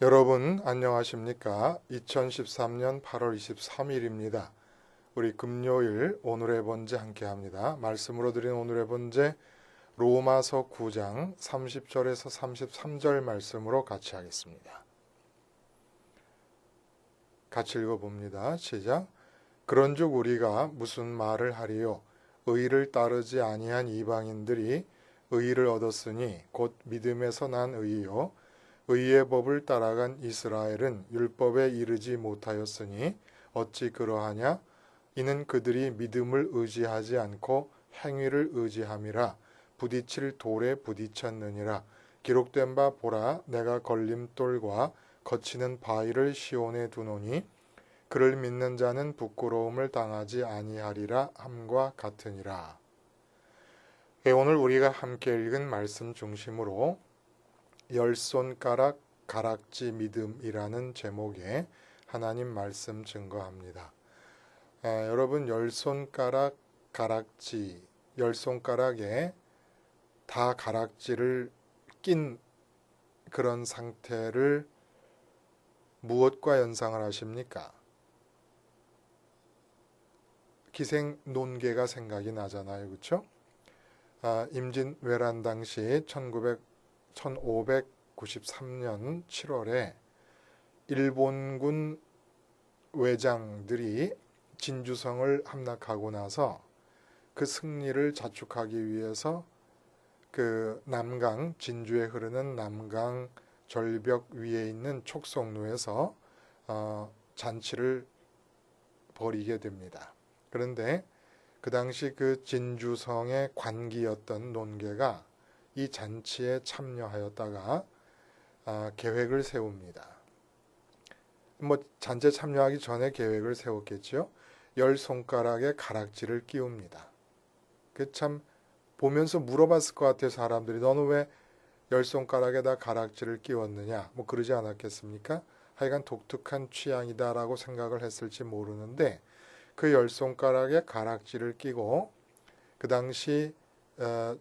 여러분 안녕하십니까? 2013년 8월 23일입니다. 우리 금요일 오늘의 번제 함께합니다. 말씀으로 드린 오늘의 번제 로마서 9장 30절에서 33절 말씀으로 같이 하겠습니다. 같이 읽어봅니다. 시작. 그런즉 우리가 무슨 말을 하리요? 의를 따르지 아니한 이방인들이 의를 얻었으니 곧 믿음에서 난 의요. 의의 법을 따라간 이스라엘은 율법에 이르지 못하였으니 어찌 그러하냐? 이는 그들이 믿음을 의지하지 않고 행위를 의지함이라. 부딪힐 돌에 부딪혔느니라. 기록된 바 보라, 내가 걸림돌과 거치는 바위를 시온에 두노니 그를 믿는 자는 부끄러움을 당하지 아니하리라 함과 같으니라. 오늘 우리가 함께 읽은 말씀 중심으로 열 손가락 가락지 믿음이라는 제목의 하나님 말씀 증거합니다. 여러분 열 손가락 가락지, 열 손가락에 다 가락지를 낀 그런 상태를 무엇과 연상을 하십니까? 기생 논개가 생각이 나잖아요. 그렇죠? 임진왜란 당시 1593년 7월에 일본군 외장들이 진주성을 함락하고 나서 그 승리를 자축하기 위해서 그 남강, 진주에 흐르는 남강 절벽 위에 있는 촉성로에서 잔치를 벌이게 됩니다. 그런데 그 당시 그 진주성의 관기였던 논개가 이 잔치에 참여하였다가 계획을 세웁니다. 잔치에 참여하기 전에 계획을 세웠겠죠. 열 손가락에 가락지를 끼웁니다. 그 참 보면서 물어봤을 것 같아요. 사람들이 너는 왜 열 손가락에다 가락지를 끼웠느냐? 그러지 않았겠습니까? 하여간 독특한 취향이다라고 생각을 했을지 모르는데 그 열 손가락에 가락지를 끼고 그 당시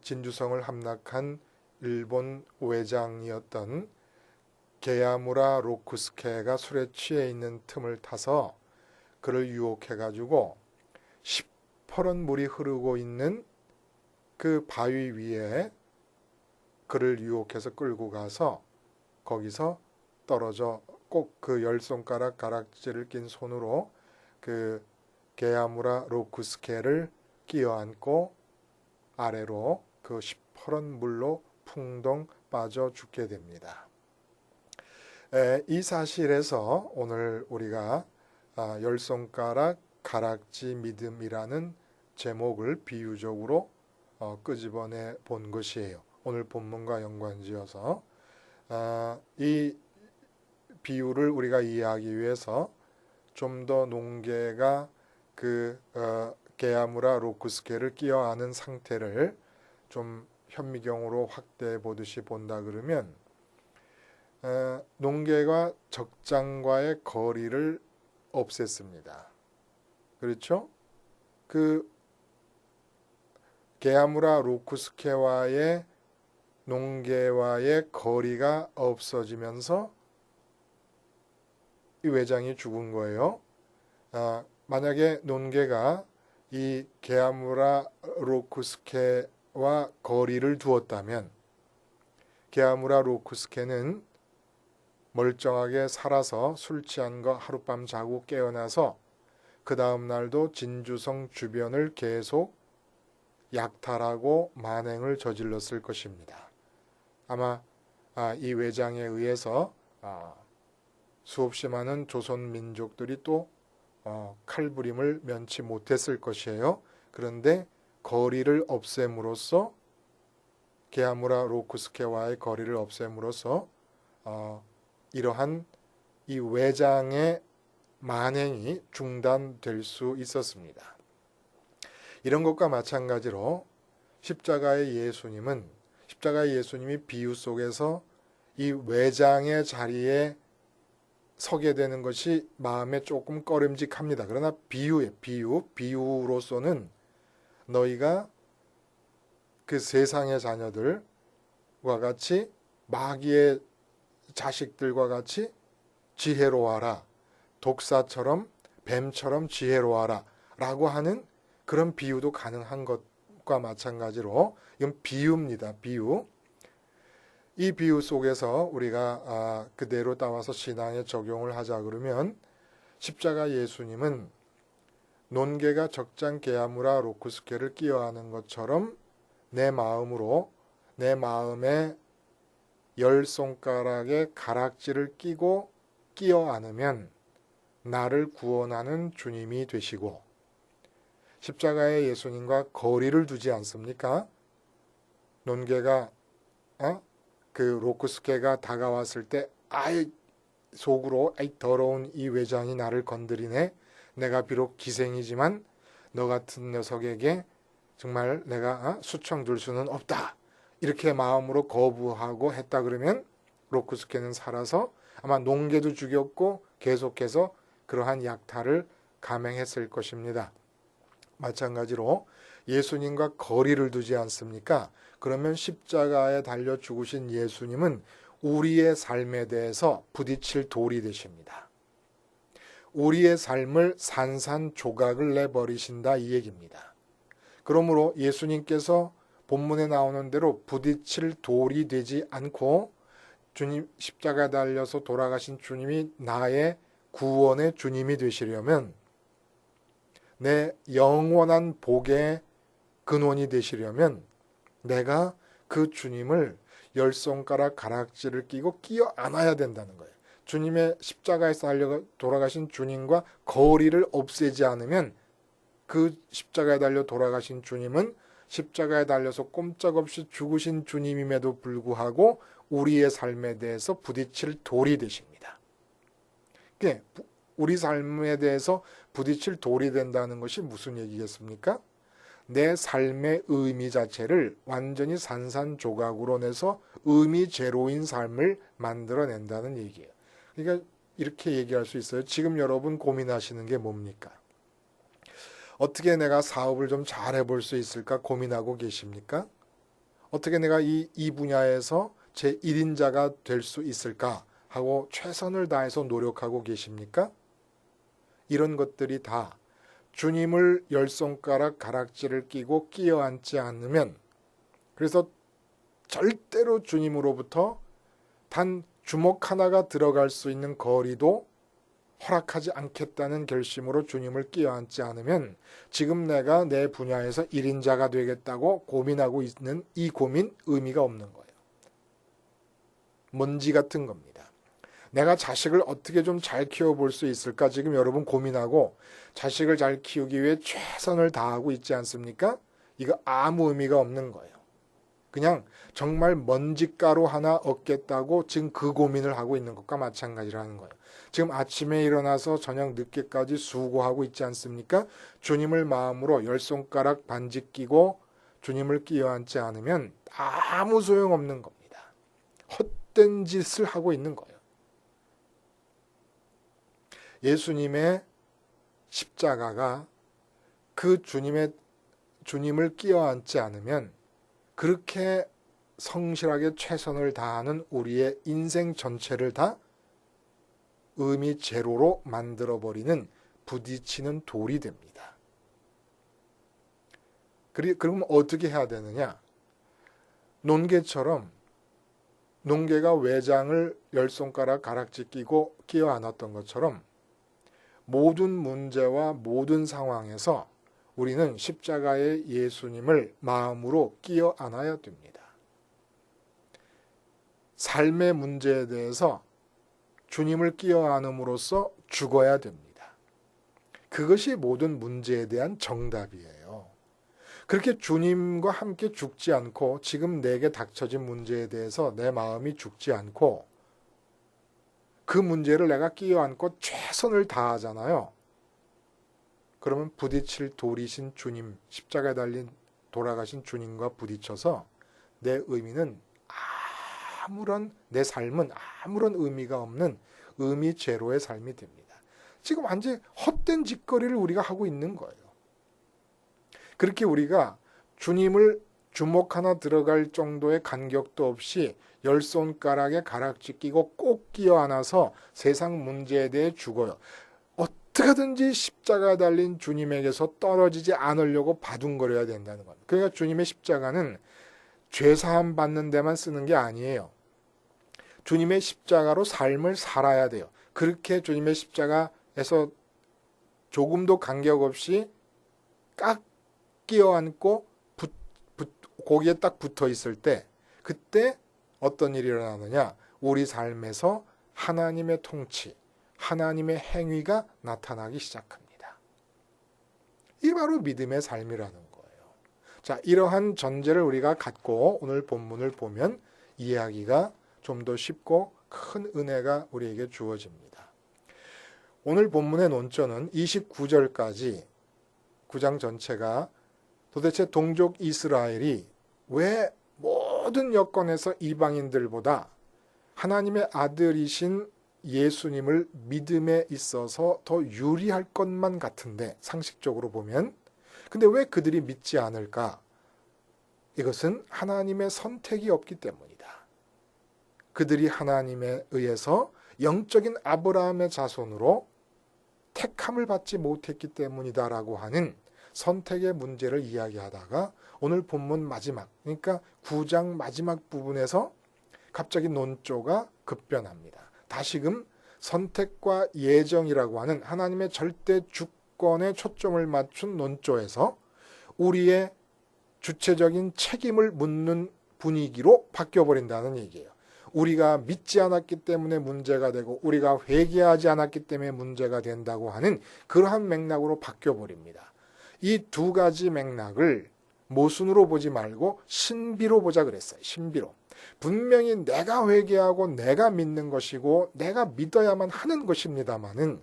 진주성을 함락한 일본 외장이었던 게야무라 로쿠스케가 술에 취해 있는 틈을 타서 그를 유혹해가지고 시퍼런 물이 흐르고 있는 그 바위 위에 그를 유혹해서 끌고 가서 거기서 떨어져 꼭 그 열 손가락 가락지를 낀 손으로 그 게야무라 로쿠스케를 끼어안고 아래로 그 시퍼런 물로 풍덩 빠져 죽게 됩니다. 이 사실에서 오늘 우리가 열 손가락 가락지 믿음이라는 제목을 비유적으로 끄집어내 본 것이에요. 오늘 본문과 연관지어서 이 비유를 우리가 이해하기 위해서 좀 더 농개가 그 게야무라 로쿠스케를 끼어안은 상태를 좀 현미경으로 확대해 보듯이 본다 그러면 농개가 적장과의 거리를 없앴습니다. 그렇죠? 그 게야무라 로쿠스케와의 농개와의 거리가 없어지면서 이 외장이 죽은 거예요. 만약에 논개가 이 게야무라 로쿠스케와 거리를 두었다면 게야무라 로쿠스케는 멀쩡하게 살아서 술 취한 거 하룻밤 자고 깨어나서 그 다음 날도 진주성 주변을 계속 약탈하고 만행을 저질렀을 것입니다. 아마 이 외장에 의해서 수없이 많은 조선 민족들이 또 칼부림을 면치 못했을 것이에요. 그런데 거리를 없앰으로써 게야무라 로쿠스케와의 거리를 없앰으로써 이러한 이 외장의 만행이 중단될 수 있었습니다. 이런 것과 마찬가지로 십자가의 예수님이 비유 속에서 이 외장의 자리에 서게 되는 것이 마음에 조금 꺼림직합니다. 그러나 비유로서는 너희가 그 세상의 자녀들과 같이 마귀의 자식들과 같이 지혜로워라. 독사처럼 뱀처럼 지혜로워라 라고 하는 그런 비유도 가능한 것과 마찬가지로 이건 비유입니다. 비유. 이 비유 속에서 우리가 그대로 따와서 신앙에 적용을 하자 그러면 십자가 예수님은 논개가 적장 게아무라 로쿠스케를 끼어하는 것처럼 내 마음으로 내 마음에 10손가락에 가락지를 끼고 끼어 안으면 나를 구원하는 주님이 되시고 십자가의 예수님과 거리를 두지 않습니까? 논개가 그 로쿠스케가 다가왔을 때 아이 속으로 아이 더러운 이 외장이 나를 건드리네. 내가 비록 기생이지만 너 같은 녀석에게 정말 내가 수청 둘 수는 없다. 이렇게 마음으로 거부하고 했다 그러면 로쿠스케는 살아서 아마 농개도 죽였고 계속해서 그러한 약탈을 감행했을 것입니다. 마찬가지로 예수님과 거리를 두지 않습니까? 그러면 십자가에 달려 죽으신 예수님은 우리의 삶에 대해서 부딪힐 돌이 되십니다. 우리의 삶을 산산조각을 내버리신다 이 얘기입니다. 그러므로 예수님께서 본문에 나오는 대로 부딪힐 돌이 되지 않고 주님 십자가에 달려서 돌아가신 주님이 나의 구원의 주님이 되시려면 내 영원한 복의 근원이 되시려면 내가 그 주님을 10손가락 가락지를 끼고 끼어 안아야 된다는 거예요. 주님의 십자가에서 달려 돌아가신 주님과 거리를 없애지 않으면 그 십자가에 달려 돌아가신 주님은 십자가에 달려서 꼼짝없이 죽으신 주님임에도 불구하고 우리의 삶에 대해서 부딪힐 돌이 되십니다. 우리 삶에 대해서 부딪힐 돌이 된다는 것이 무슨 얘기겠습니까? 내 삶의 의미 자체를 완전히 산산조각으로 내서 의미 제로인 삶을 만들어낸다는 얘기예요. 그러니까 이렇게 얘기할 수 있어요. 지금 여러분 고민하시는 게 뭡니까? 어떻게 내가 사업을 좀 잘해볼 수 있을까 고민하고 계십니까? 어떻게 내가 이 분야에서 제 1인자가 될 수 있을까 하고 최선을 다해서 노력하고 계십니까? 이런 것들이 다 주님을 10손가락 가락지를 끼고 끼어 앉지 않으면 그래서 절대로 주님으로부터 단 주먹 하나가 들어갈 수 있는 거리도 허락하지 않겠다는 결심으로 주님을 끼어 앉지 않으면 지금 내가 내 분야에서 1인자가 되겠다고 고민하고 있는 이 고민 의미가 없는 거예요. 먼지 같은 겁니다. 내가 자식을 어떻게 좀 잘 키워볼 수 있을까 지금 여러분 고민하고 자식을 잘 키우기 위해 최선을 다하고 있지 않습니까? 이거 아무 의미가 없는 거예요. 그냥 정말 먼지가루 하나 얻겠다고 지금 그 고민을 하고 있는 것과 마찬가지라는 거예요. 지금 아침에 일어나서 저녁 늦게까지 수고하고 있지 않습니까? 주님을 마음으로 10손가락 반지 끼고 주님을 끼어 앉지 않으면 아무 소용없는 겁니다. 헛된 짓을 하고 있는 거예요. 예수님의 십자가가 그 주님을 끼어 앉지 않으면 그렇게 성실하게 최선을 다하는 우리의 인생 전체를 다 의미 제로로 만들어버리는 부딪히는 돌이 됩니다. 그럼 어떻게 해야 되느냐? 논개처럼 논개가 외장을 10손가락 가락지 끼고 끼어 안았던 것처럼 모든 문제와 모든 상황에서 우리는 십자가의 예수님을 마음으로 끼어 안아야 됩니다. 삶의 문제에 대해서 주님을 끼어 안음으로써 죽어야 됩니다. 그것이 모든 문제에 대한 정답이에요. 그렇게 주님과 함께 죽지 않고 지금 내게 닥쳐진 문제에 대해서 내 마음이 죽지 않고 그 문제를 내가 끼어 안고 최선을 다하잖아요. 그러면 부딪힐 돌이신 주님, 십자가에 달린 돌아가신 주님과 부딪혀서 내 의미는 내 삶은 아무런 의미가 없는 의미 제로의 삶이 됩니다. 지금 완전히 헛된 짓거리를 우리가 하고 있는 거예요. 그렇게 우리가 주님을 주먹 하나 들어갈 정도의 간격도 없이 열 손가락에 가락지 끼고 꼭 끼어 안아서 세상 문제에 대해 죽어요. 어떻게든지 십자가 달린 주님에게서 떨어지지 않으려고 바둥거려야 된다는 겁니다. 그러니까 주님의 십자가는 죄사함 받는 데만 쓰는 게 아니에요. 주님의 십자가로 삶을 살아야 돼요. 그렇게 주님의 십자가에서 조금도 간격 없이 깍 끼어 앉고 거기에 딱 붙어 있을 때 그때 어떤 일이 일어나느냐? 우리 삶에서 하나님의 통치, 하나님의 행위가 나타나기 시작합니다. 이게 바로 믿음의 삶이라는 거예요. 자, 이러한 전제를 우리가 갖고 오늘 본문을 보면 이해하기가 좀 더 쉽고 큰 은혜가 우리에게 주어집니다. 오늘 본문의 논점은 29절까지 9장 전체가 도대체 동족 이스라엘이 왜 모든 여건에서 이방인들보다 하나님의 아들이신 예수님을 믿음에 있어서 더 유리할 것만 같은데 상식적으로 보면 근데 왜 그들이 믿지 않을까? 이것은 하나님의 선택이 없기 때문이다. 그들이 하나님에 의해서 영적인 아브라함의 자손으로 택함을 받지 못했기 때문이다라고 하는 선택의 문제를 이야기하다가 오늘 본문 마지막, 그러니까 9장 마지막 부분에서 갑자기 논조가 급변합니다. 다시금 선택과 예정이라고 하는 하나님의 절대 주권에 초점을 맞춘 논조에서 우리의 주체적인 책임을 묻는 분위기로 바뀌어버린다는 얘기예요. 우리가 믿지 않았기 때문에 문제가 되고 우리가 회개하지 않았기 때문에 문제가 된다고 하는 그러한 맥락으로 바뀌어버립니다. 이 두 가지 맥락을 모순으로 보지 말고 신비로 보자 그랬어요. 신비로. 분명히 내가 회개하고 내가 믿는 것이고 내가 믿어야만 하는 것입니다마는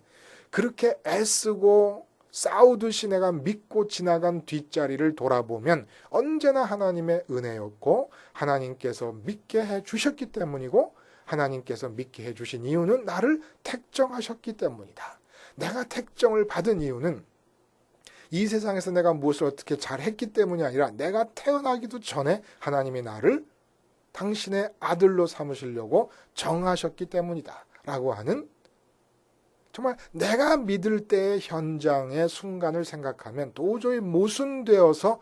그렇게 애쓰고 싸우듯이 내가 믿고 지나간 뒷자리를 돌아보면 언제나 하나님의 은혜였고 하나님께서 믿게 해주셨기 때문이고 하나님께서 믿게 해주신 이유는 나를 택정하셨기 때문이다. 내가 택정을 받은 이유는 이 세상에서 내가 무엇을 어떻게 잘했기 때문이 아니라 내가 태어나기도 전에 하나님이 나를 당신의 아들로 삼으시려고 정하셨기 때문이다 라고 하는 정말 내가 믿을 때의 현장의 순간을 생각하면 도저히 모순되어서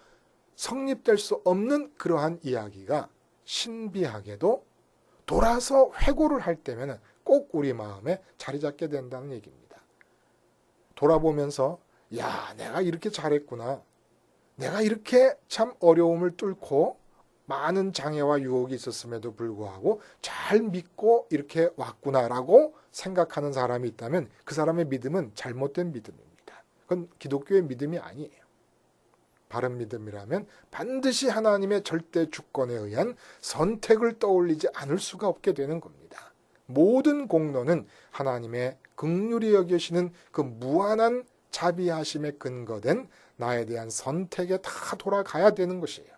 성립될 수 없는 그러한 이야기가 신비하게도 돌아서 회고를 할 때면 꼭 우리 마음에 자리 잡게 된다는 얘기입니다. 돌아보면서 야, 내가 이렇게 잘했구나. 내가 이렇게 참 어려움을 뚫고 많은 장애와 유혹이 있었음에도 불구하고 잘 믿고 이렇게 왔구나라고 생각하는 사람이 있다면 그 사람의 믿음은 잘못된 믿음입니다. 그건 기독교의 믿음이 아니에요. 바른 믿음이라면 반드시 하나님의 절대 주권에 의한 선택을 떠올리지 않을 수가 없게 되는 겁니다. 모든 공로는 하나님의 긍휼히 여기시는 그 무한한 자비하심에 근거된 나에 대한 선택에 다 돌아가야 되는 것이에요.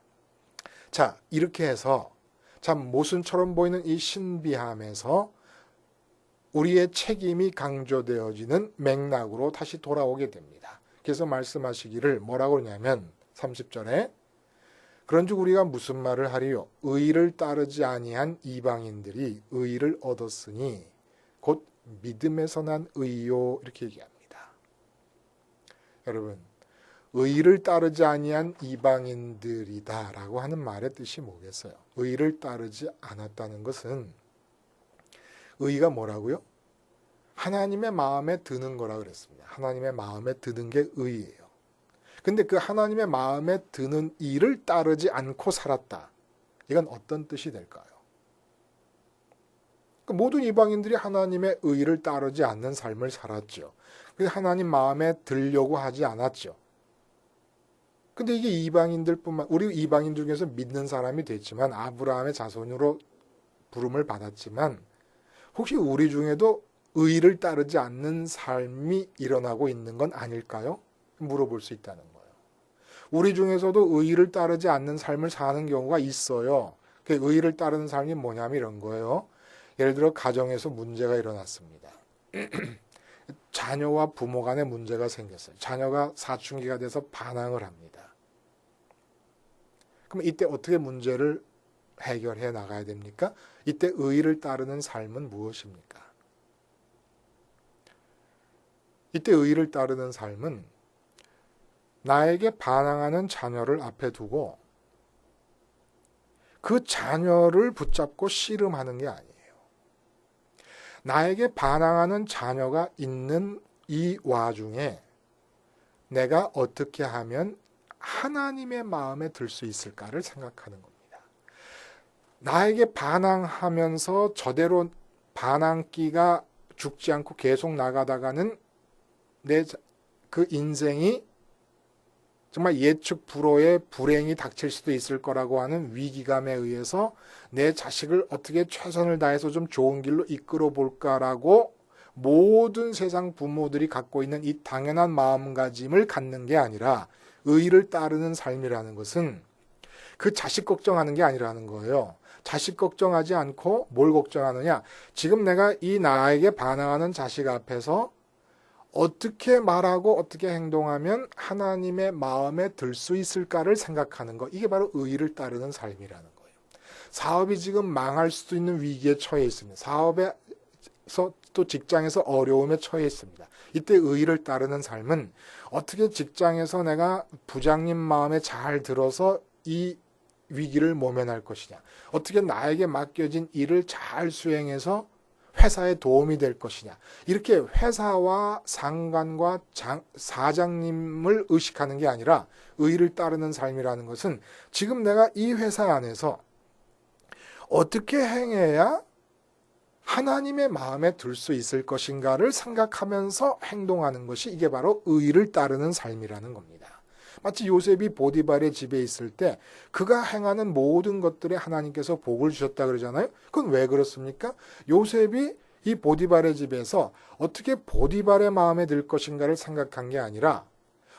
자, 이렇게 해서 참 모순처럼 보이는 이 신비함에서 우리의 책임이 강조되어지는 맥락으로 다시 돌아오게 됩니다. 그래서 말씀하시기를 뭐라고 하냐면 30절에 그런즉 우리가 무슨 말을 하리요? 의를 따르지 아니한 이방인들이 의를 얻었으니 곧 믿음에서 난 의요 이렇게 얘기합니다. 여러분, 의를 따르지 아니한 이방인들이다라고 하는 말의 뜻이 뭐겠어요? 의를 따르지 않았다는 것은 의가 뭐라고요? 하나님의 마음에 드는 거라 그랬습니다. 하나님의 마음에 드는 게 의예요. 근데 그 하나님의 마음에 드는 일을 따르지 않고 살았다. 이건 어떤 뜻이 될까요? 모든 이방인들이 하나님의 의를 따르지 않는 삶을 살았죠. 하나님 마음에 들려고 하지 않았죠. 근데 이게 이방인들뿐만 우리 이방인들 중에서 믿는 사람이 됐지만 아브라함의 자손으로 부름을 받았지만 혹시 우리 중에도 의를 따르지 않는 삶이 일어나고 있는 건 아닐까요? 물어볼 수 있다는 거예요. 우리 중에서도 의를 따르지 않는 삶을 사는 경우가 있어요. 그 의를 따르는 삶이 뭐냐면 이런 거예요. 예를 들어 가정에서 문제가 일어났습니다. 자녀와 부모 간에 문제가 생겼어요. 자녀가 사춘기가 돼서 반항을 합니다. 그럼 이때 어떻게 문제를 해결해 나가야 됩니까? 이때 의를 따르는 삶은 무엇입니까? 이때 의를 따르는 삶은 나에게 반항하는 자녀를 앞에 두고 그 자녀를 붙잡고 씨름하는 게 아니에요. 나에게 반항하는 자녀가 있는 이 와중에 내가 어떻게 하면 하나님의 마음에 들 수 있을까를 생각하는 겁니다. 나에게 반항하면서 저대로 반항기가 죽지 않고 계속 나가다가는 내 그 인생이 정말 예측 불허의 불행이 닥칠 수도 있을 거라고 하는 위기감에 의해서 내 자식을 어떻게 최선을 다해서 좀 좋은 길로 이끌어 볼까라고 모든 세상 부모들이 갖고 있는 이 당연한 마음가짐을 갖는 게 아니라 의를 따르는 삶이라는 것은 그 자식 걱정하는 게 아니라는 거예요. 자식 걱정하지 않고 뭘 걱정하느냐? 지금 내가 이 나에게 반항하는 자식 앞에서 어떻게 말하고 어떻게 행동하면 하나님의 마음에 들 수 있을까를 생각하는 것. 이게 바로 의를 따르는 삶이라는 거예요. 사업이 지금 망할 수도 있는 위기에 처해 있습니다. 사업에서 또 직장에서 어려움에 처해 있습니다. 이때 의를 따르는 삶은 어떻게 직장에서 내가 부장님 마음에 잘 들어서 이 위기를 모면할 것이냐. 어떻게 나에게 맡겨진 일을 잘 수행해서 회사에 도움이 될 것이냐. 이렇게 회사와 상관과 사장님을 의식하는 게 아니라 의를 따르는 삶이라는 것은 지금 내가 이 회사 안에서 어떻게 행해야 하나님의 마음에 들 수 있을 것인가를 생각하면서 행동하는 것이 이게 바로 의를 따르는 삶이라는 겁니다. 마치 요셉이 보디발의 집에 있을 때 그가 행하는 모든 것들에 하나님께서 복을 주셨다 그러잖아요. 그건 왜 그렇습니까? 요셉이 이 보디발의 집에서 어떻게 보디발의 마음에 들 것인가를 생각한 게 아니라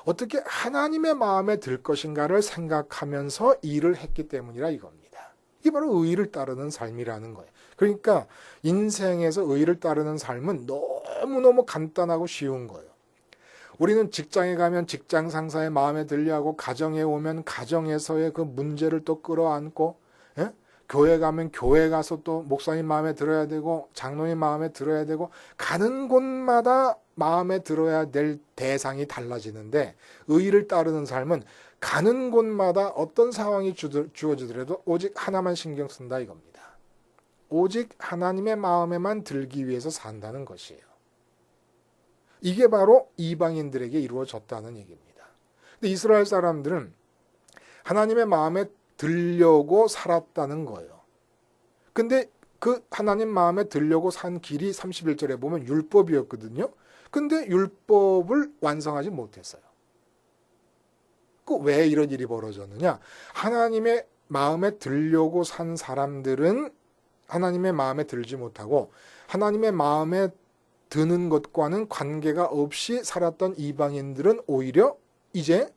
어떻게 하나님의 마음에 들 것인가를 생각하면서 일을 했기 때문이라 이겁니다. 이게 바로 의를 따르는 삶이라는 거예요. 그러니까 인생에서 의를 따르는 삶은 너무너무 간단하고 쉬운 거예요. 우리는 직장에 가면 직장 상사의 마음에 들려하고 가정에 오면 가정에서의 그 문제를 또 끌어안고 예? 교회 가면 교회 가서 또 목사님 마음에 들어야 되고 장로님 마음에 들어야 되고 가는 곳마다 마음에 들어야 될 대상이 달라지는데 의를 따르는 삶은 가는 곳마다 어떤 상황이 주어지더라도 오직 하나만 신경 쓴다 이겁니다. 오직 하나님의 마음에만 들기 위해서 산다는 것이에요. 이게 바로 이방인들에게 이루어졌다는 얘기입니다. 근데 이스라엘 사람들은 하나님의 마음에 들려고 살았다는 거예요. 근데 그 하나님 마음에 들려고 산 길이 31절에 보면 율법이었거든요. 근데 율법을 완성하지 못했어요. 그 왜 이런 일이 벌어졌느냐? 하나님의 마음에 들려고 산 사람들은 하나님의 마음에 들지 못하고 하나님의 마음에 드는 것과는 관계가 없이 살았던 이방인들은 오히려 이제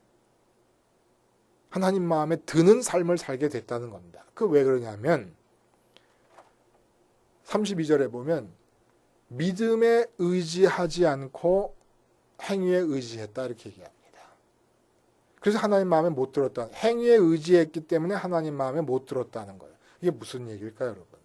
하나님 마음에 드는 삶을 살게 됐다는 겁니다. 그 왜 그러냐면 32절에 보면 믿음에 의지하지 않고 행위에 의지했다 이렇게 얘기합니다. 그래서 하나님 마음에 못 들었다. 행위에 의지했기 때문에 하나님 마음에 못 들었다는 거예요. 이게 무슨 얘기일까요, 여러분?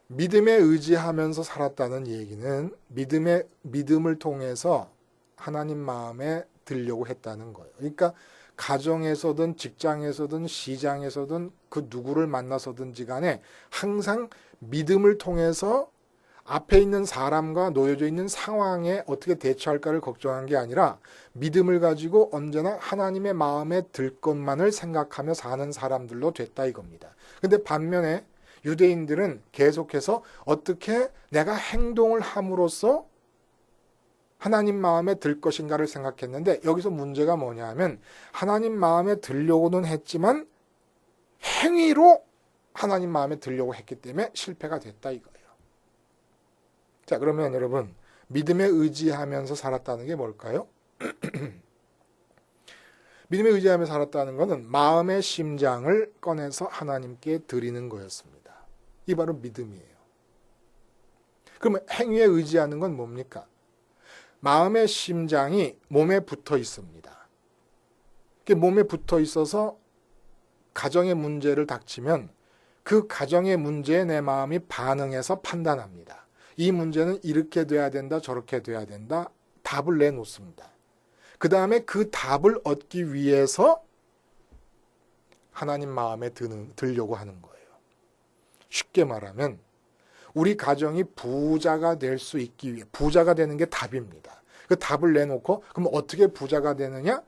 믿음에 의지하면서 살았다는 얘기는 믿음을 통해서 하나님 마음에 들려고 했다는 거예요. 그러니까 가정에서든 직장에서든 시장에서든 그 누구를 만나서든지 간에 항상 믿음을 통해서 앞에 있는 사람과 놓여져 있는 상황에 어떻게 대처할까를 걱정한 게 아니라 믿음을 가지고 언제나 하나님의 마음에 들 것만을 생각하며 사는 사람들로 됐다 이겁니다. 근데 반면에 유대인들은 계속해서 어떻게 내가 행동을 함으로써 하나님 마음에 들 것인가를 생각했는데 여기서 문제가 뭐냐 하면 하나님 마음에 들려고는 했지만 행위로 하나님 마음에 들려고 했기 때문에 실패가 됐다 이거예요. 자, 그러면 여러분 믿음에 의지하면서 살았다는 게 뭘까요? 믿음에 의지하면서 살았다는 것은 마음의 심장을 꺼내서 하나님께 드리는 거였습니다. 이 바로 믿음이에요. 그러면 행위에 의지하는 건 뭡니까? 마음의 심장이 몸에 붙어 있습니다. 몸에 붙어 있어서 가정의 문제를 닥치면 그 가정의 문제에 내 마음이 반응해서 판단합니다. 이 문제는 이렇게 돼야 된다, 저렇게 돼야 된다. 답을 내놓습니다. 그 다음에 그 답을 얻기 위해서 하나님 마음에 들려고 하는 거예요. 쉽게 말하면 우리 가정이 부자가 될 수 있기 위해, 부자가 되는 게 답입니다. 그 답을 내놓고 그럼 어떻게 부자가 되느냐?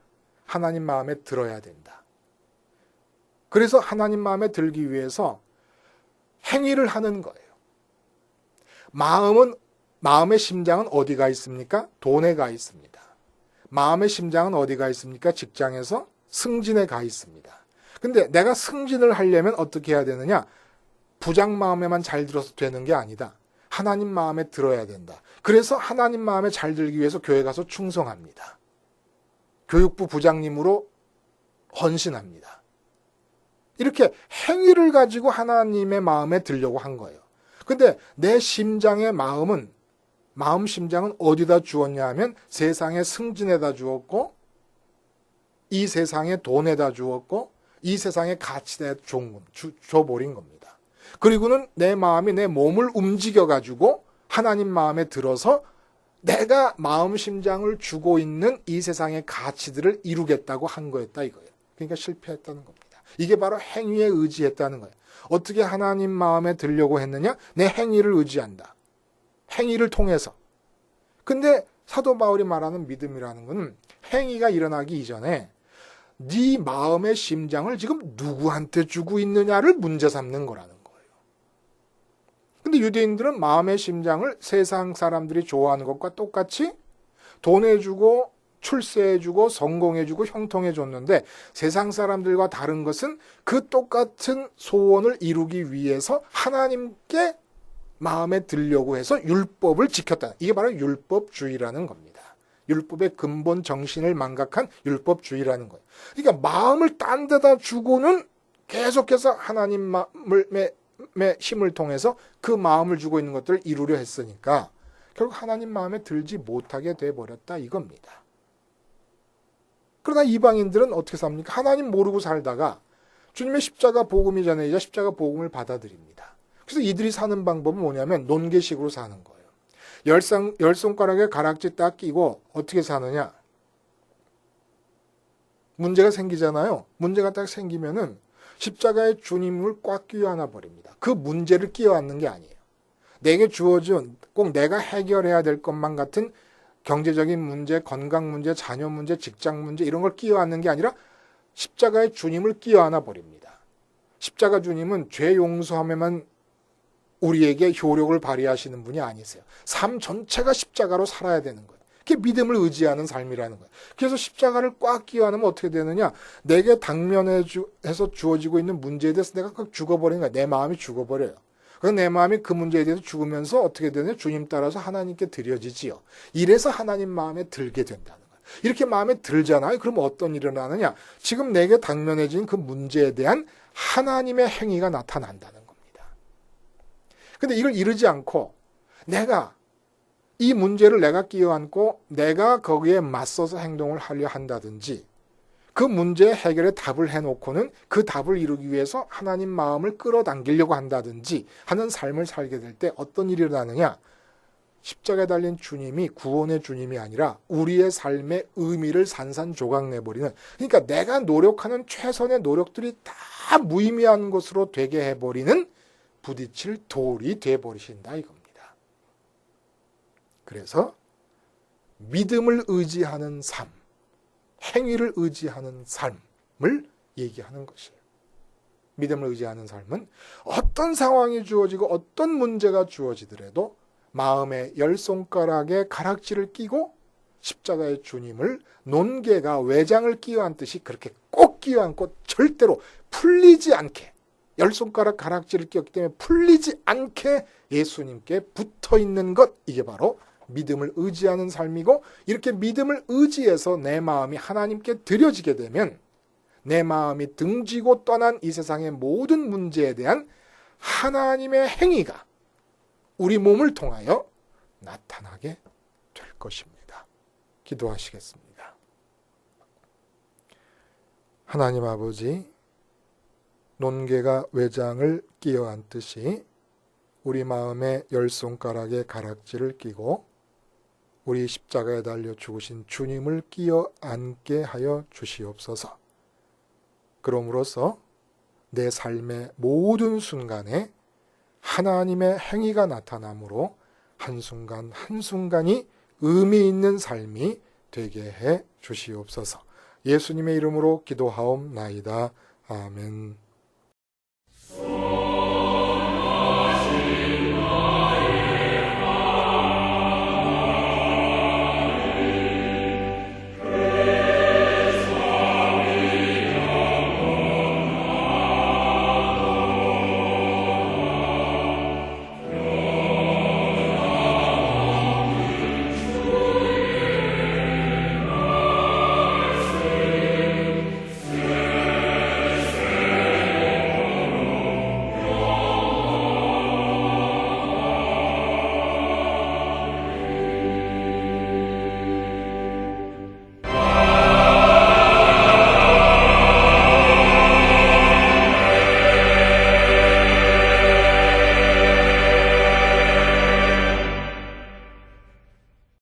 하나님 마음에 들어야 된다. 그래서 하나님 마음에 들기 위해서 행위를 하는 거예요. 마음의 심장은 어디가 있습니까? 돈에 가 있습니다. 마음의 심장은 어디가 있습니까? 직장에서 승진에 가 있습니다. 근데 내가 승진을 하려면 어떻게 해야 되느냐? 부장 마음에만 잘 들어서 되는 게 아니다. 하나님 마음에 들어야 된다. 그래서 하나님 마음에 잘 들기 위해서 교회 가서 충성합니다. 교육부 부장님으로 헌신합니다. 이렇게 행위를 가지고 하나님의 마음에 들려고 한 거예요. 근데 내 심장의 마음 심장은 어디다 주었냐 하면 세상의 승진에다 주었고, 이 세상의 돈에다 주었고, 이 세상의 가치에 줘버린 겁니다. 그리고는 내 마음이 내 몸을 움직여가지고 하나님 마음에 들어서 내가 마음 심장을 주고 있는 이 세상의 가치들을 이루겠다고 한 거였다 이거예요. 그러니까 실패했다는 겁니다. 이게 바로 행위에 의지했다는 거예요. 어떻게 하나님 마음에 들려고 했느냐? 내 행위를 의지한다. 행위를 통해서. 근데 사도 바울이 말하는 믿음이라는 것은 행위가 일어나기 이전에 네 마음의 심장을 지금 누구한테 주고 있느냐를 문제 삼는 거라는 거예요. 근데 유대인들은 마음의 심장을 세상 사람들이 좋아하는 것과 똑같이 돈해주고 출세해주고 성공해주고 형통해줬는데 세상 사람들과 다른 것은 그 똑같은 소원을 이루기 위해서 하나님께 마음에 들려고 해서 율법을 지켰다. 이게 바로 율법주의라는 겁니다. 율법의 근본 정신을 망각한 율법주의라는 거예요. 그러니까 마음을 딴 데다 주고는 계속해서 하나님의 힘을 통해서 그 마음을 주고 있는 것들을 이루려 했으니까 결국 하나님 마음에 들지 못하게 돼버렸다 이겁니다. 그러나 이방인들은 어떻게 삽니까? 하나님 모르고 살다가 주님의 십자가 복음이 전해지자 십자가 복음을 받아들입니다. 그래서 이들이 사는 방법은 뭐냐면 논개식으로 사는 거예요. 열 손가락에 가락지 딱 끼고 어떻게 사느냐? 문제가 생기잖아요. 문제가 딱 생기면은 십자가의 주님을 꽉 끼워안아 버립니다. 그 문제를 끼워안는 게 아니에요. 내게 주어진 꼭 내가 해결해야 될 것만 같은 경제적인 문제, 건강 문제, 자녀 문제, 직장 문제 이런 걸 끼워안는 게 아니라 십자가의 주님을 끼워안아 버립니다. 십자가 주님은 죄 용서함에만 우리에게 효력을 발휘하시는 분이 아니세요. 삶 전체가 십자가로 살아야 되는 거예요. 그게 믿음을 의지하는 삶이라는 거예요. 그래서 십자가를 꽉 끼워안으면 어떻게 되느냐? 내게 당면해서 주어지고 있는 문제에 대해서 내가 꽉 죽어버리는 거예요. 내 마음이 죽어버려요. 그래서 내 마음이 그 문제에 대해서 죽으면서 어떻게 되느냐? 주님 따라서 하나님께 드려지지요. 이래서 하나님 마음에 들게 된다는 거예요. 이렇게 마음에 들잖아요. 그러면 어떤 일이 일어나느냐? 지금 내게 당면해진 그 문제에 대한 하나님의 행위가 나타난다는 겁니다. 근데 이걸 이루지 않고 내가 이 문제를 내가 끼워안고 내가 거기에 맞서서 행동을 하려 한다든지 그 문제의 해결에 답을 해놓고는 그 답을 이루기 위해서 하나님 마음을 끌어당기려고 한다든지 하는 삶을 살게 될 때 어떤 일이 일어나느냐? 십자가에 달린 주님이 구원의 주님이 아니라 우리의 삶의 의미를 산산조각 내버리는, 그러니까 내가 노력하는 최선의 노력들이 다 무의미한 것으로 되게 해버리는 부딪힐 돌이 돼버리신다 이겁니다. 그래서 믿음을 의지하는 삶, 행위를 의지하는 삶을 얘기하는 것이에요. 믿음을 의지하는 삶은 어떤 상황이 주어지고 어떤 문제가 주어지더라도 마음의 열 손가락에 가락지를 끼고 십자가의 주님을 논개가 외장을 끼워안듯이 그렇게 꼭 끼워안고 절대로 풀리지 않게, 열 손가락 가락지를 끼웠기 때문에 풀리지 않게 예수님께 붙어있는 것, 이게 바로 믿음을 의지하는 삶이고, 이렇게 믿음을 의지해서 내 마음이 하나님께 드려지게 되면 내 마음이 등지고 떠난 이 세상의 모든 문제에 대한 하나님의 행위가 우리 몸을 통하여 나타나게 될 것입니다. 기도하시겠습니다. 하나님 아버지, 논개가 외장을 끼어 앉듯이 우리 마음의 열 손가락에 가락지를 끼고 우리 십자가에 달려 죽으신 주님을 끼어 앉게 하여 주시옵소서. 그럼으로써 내 삶의 모든 순간에 하나님의 행위가 나타나므로 한순간 한순간이 의미 있는 삶이 되게 해 주시옵소서. 예수님의 이름으로 기도하옵나이다. 아멘.